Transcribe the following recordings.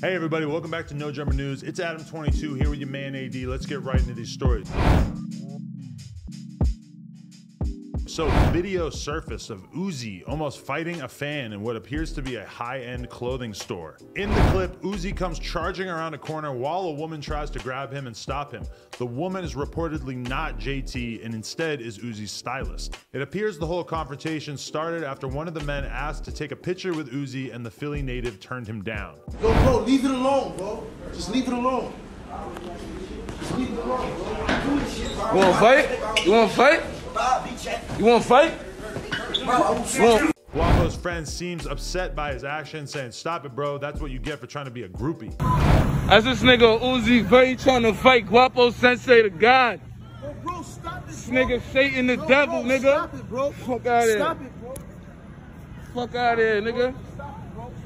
Hey everybody, welcome back to No Drummer News. It's Adam22 here with your man AD. Let's get right into these stories. So, video surfaced of Uzi almost fighting a fan in what appears to be a high-end clothing store. In the clip, Uzi comes charging around a corner while a woman tries to grab him and stop him. The woman is reportedly not JT and instead is Uzi's stylist. It appears the whole confrontation started after one of the men asked to take a picture with Uzi and the Philly native turned him down. Yo, bro, leave it alone, bro. Just leave it alone. Just leave it alone, bro. Do this shit, bro. You wanna fight? You wanna fight? You wanna fight? Guapo's friend seems upset by his action, saying, "Stop it, bro. That's what you get for trying to be a groupie." As this nigga Uzi Vert trying to fight Guapo Sensei to God. Bro, stop it, This bro. nigga Satan the devil, nigga. Stop it, bro. Fuck out of here. Stop it, bro. Fuck out of here, nigga.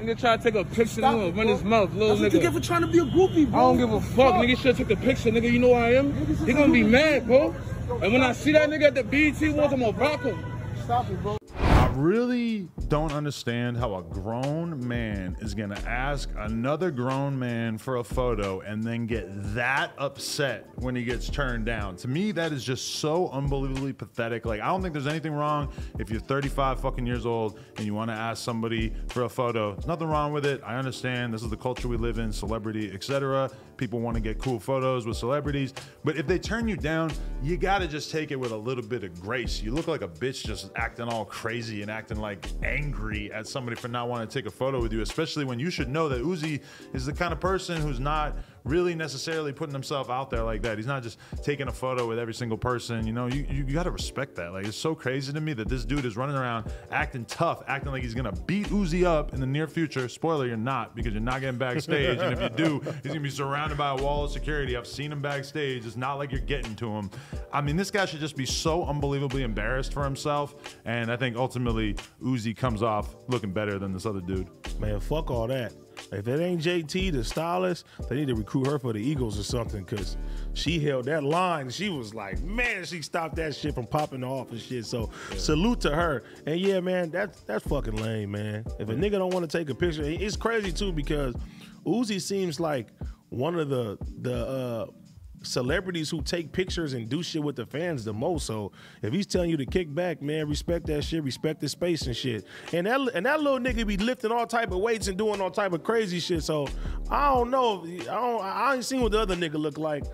Nigga try to take a picture of him, run his mouth, little That's what you get nigga. for trying to be a groupie, bro. I don't give a fuck, nigga. Should took the picture, nigga. You know who I am? He gonna be mad, bro. And when I see that nigga at the BET Awards, I'm gonna rock him. Stop it, bro. I really don't understand how a grown man is gonna ask another grown man for a photo and then get that upset when he gets turned down. To me, that is just so unbelievably pathetic. Like, I don't think there's anything wrong if you're 35 fucking years old and you wanna ask somebody for a photo. There's nothing wrong with it. I understand this is the culture we live in, celebrity, etc. People wanna get cool photos with celebrities. But if they turn you down, you gotta just take it with a little bit of grace. You look like a bitch just acting all crazy and acting like angry at somebody for not wanting to take a photo with you, especially when you should know that Uzi is the kind of person who's not really necessarily putting himself out there like that. He's not just taking a photo with every single person. You know, you gotta respect that. Like, it's so crazy to me that this dude is running around acting tough, acting like he's gonna beat Uzi up in the near future. Spoiler, you're not, because you're not getting backstage. And if you do, he's gonna be surrounded by a wall of security. I've seen him backstage. It's not like you're getting to him. I mean, this guy should just be so unbelievably embarrassed for himself. And I think ultimately Uzi comes off looking better than this other dude. Man, fuck all that. If it ain't JT, the stylist, they need to recruit her for the Eagles or something, because she held that line. She was like, man, she stopped that shit from popping off and shit. So salute to her. And yeah, man, that's fucking lame, man. If a nigga don't want to take a picture, it's crazy too, because Uzi seems like one of the celebrities who take pictures and do shit with the fans the most. So if he's telling you to kick back, man, respect that shit, respect the space and shit. And that little nigga be lifting all type of weights and doing all type of crazy shit. So I don't know. I ain't seen what the other nigga look like,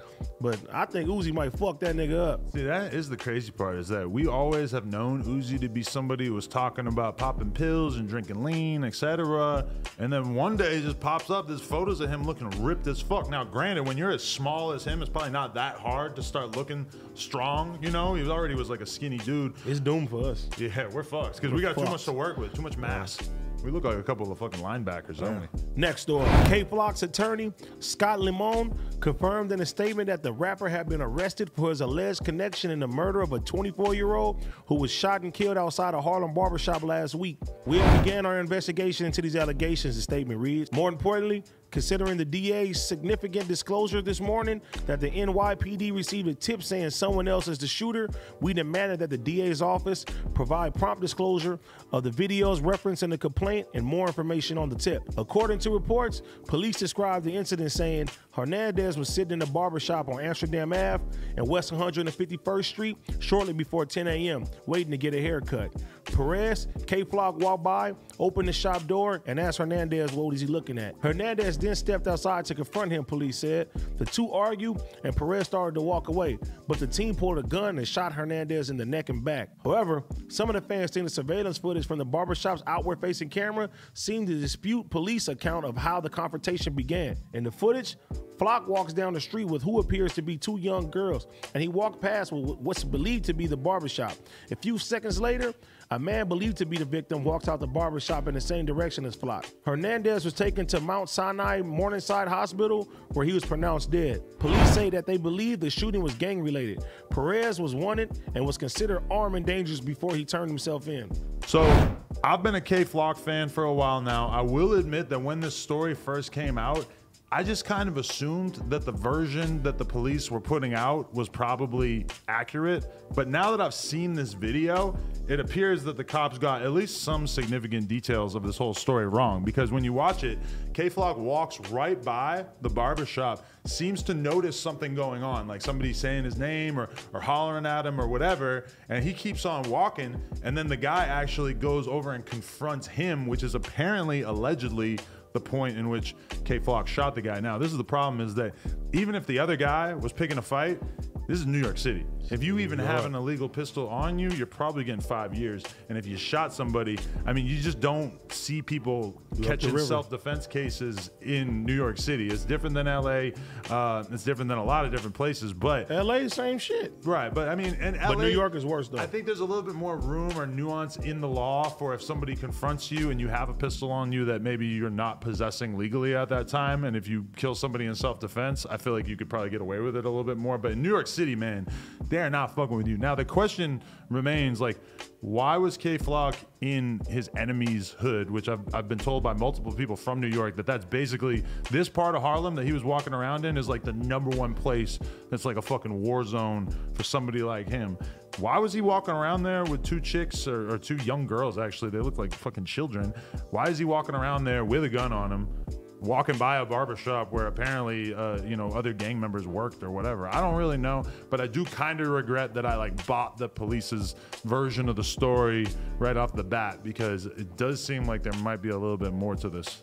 but I think Uzi might fuck that nigga up. See, that is the crazy part, is that we always have known Uzi to be somebody who was talking about popping pills and drinking lean, etc. And then one day it just pops up, there's photos of him looking ripped as fuck. Now, granted, when you're as small as him, it's probably not that hard to start looking strong, you know? He already was like a skinny dude. It's doomed for us. Yeah, we're fucked, because we got too much to work with, too much mass. We look like a couple of fucking linebackers, don't we? Next door, K-Flock's attorney, Scott Limon, confirmed in a statement that the rapper had been arrested for his alleged connection in the murder of a 24-year-old who was shot and killed outside a Harlem barbershop last week. We have began our investigation into these allegations, the statement reads. More importantly, considering the DA's significant disclosure this morning that the NYPD received a tip saying someone else is the shooter, we demanded that the DA's office provide prompt disclosure of the videos referencing the complaint and more information on the tip. According to reports, police described the incident saying Hernandez was sitting in a barbershop on Amsterdam Ave and West 151st Street shortly before 10 a.m. waiting to get a haircut. Perez, K-Flock walked by, opened the shop door, and asked Hernandez what was he looking at. Hernandez then stepped outside to confront him, police said. The two argued, and Perez started to walk away, but the team pulled a gun and shot Hernandez in the neck and back. However, some of the fans think the surveillance footage from the barbershop's outward-facing camera seemed to dispute police account of how the confrontation began. In the footage, Flock walks down the street with who appears to be two young girls, and he walked past what's believed to be the barbershop. A few seconds later, a man believed to be the victim walks out the barbershop in the same direction as Flock. Hernandez was taken to Mount Sinai Morningside Hospital, where he was pronounced dead. Police say that they believe the shooting was gang-related. Perez was wanted and was considered armed and dangerous before he turned himself in. So, I've been a K-Flock fan for a while now. I will admit that when this story first came out, I just kind of assumed that the version that the police were putting out was probably accurate. But now that I've seen this video, it appears that the cops got at least some significant details of this whole story wrong. Because when you watch it, K-Flock walks right by the barbershop, seems to notice something going on, like somebody saying his name or hollering at him or whatever, and he keeps on walking, and then the guy actually goes over and confronts him, which is apparently, allegedly, the point in which K-Flock shot the guy. Now, this is the problem, is that even if the other guy was picking a fight, this is New York City. If you even have an illegal pistol on you, you're probably getting 5 years. And if you shot somebody, I mean, you just don't see people catching self-defense cases in New York City. It's different than LA. It's different than a lot of different places, but LA, same shit. Right, but I mean, and LA, but New York is worse though. I think there's a little bit more room or nuance in the law for if somebody confronts you and you have a pistol on you that maybe you're not possessing legally at that time. And if you kill somebody in self-defense, I feel like you could probably get away with it a little bit more. But in New York City, man, they're not fucking with you. Now, the question remains, like, why was K-Flock in his enemy's hood, which I've been told by multiple people from New York that that's basically, this part of Harlem that he was walking around in is like the #1 place that's like a fucking war zone for somebody like him. Why was he walking around there with 2 chicks or 2 young girls, actually? They look like fucking children. Why is he walking around there with a gun on him, walking by a barbershop where apparently, you know, other gang members worked or whatever? I don't really know, but I do kind of regret that I like bought the police's version of the story right off the bat, because it does seem like there might be a little bit more to this.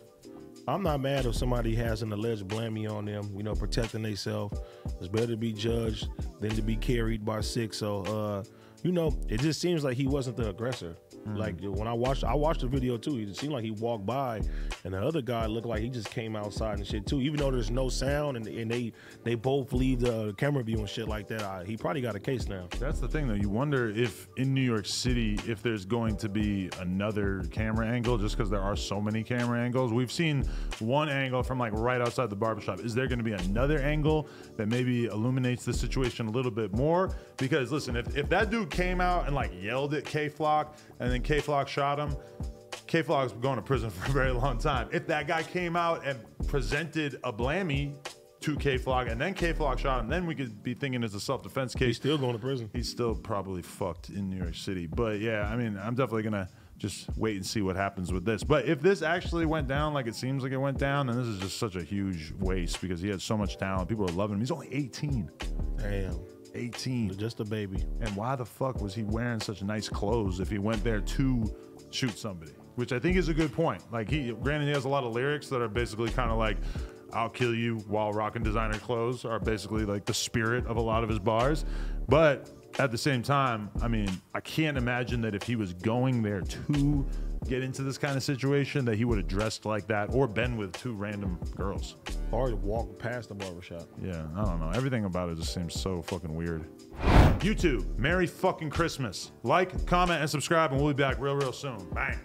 I'm not mad if somebody has an alleged blaming on them, you know, protecting themselves. It's better to be judged than to be carried by 6. So, you know, it just seems like he wasn't the aggressor. Like when I watched the video too, it seemed like he walked by and the other guy looked like he just came outside and shit too, even though there's no sound and they both leave the camera view and shit like that. He probably got a case now. That's the thing though, you wonder if in New York City, if there's going to be another camera angle, just because there are so many camera angles. We've seen one angle from like right outside the barbershop. Is there going to be another angle that maybe illuminates the situation a little bit more? Because listen, if that dude came out and like yelled at K-Flock and then K-Flock shot him, K-Flock's going to prison for a very long time. If that guy came out and presented a blammy to K-Flock and then K-Flock shot him, then we could be thinking it's a self-defense case. He's still going to prison. He's still probably fucked in New York City. But yeah, I mean, I'm definitely gonna just wait and see what happens with this. But if this actually went down like it seems like it went down, then this is just such a huge waste, because he had so much talent. People are loving him. He's only 18. Damn. 18. Just a baby. And why the fuck was he wearing such nice clothes if he went there to shoot somebody? Which I think is a good point. Like, granted, he has a lot of lyrics that are basically kind of like, I'll kill you while rocking designer clothes, are basically like the spirit of a lot of his bars. But at the same time, I mean, I can't imagine that if he was going there to get into this kind of situation that he would have dressed like that or been with 2 random girls. Or walk past the barbershop. Yeah, I don't know. Everything about it just seems so fucking weird. YouTube, Merry fucking Christmas. Like, comment, and subscribe, and we'll be back real soon. Bang.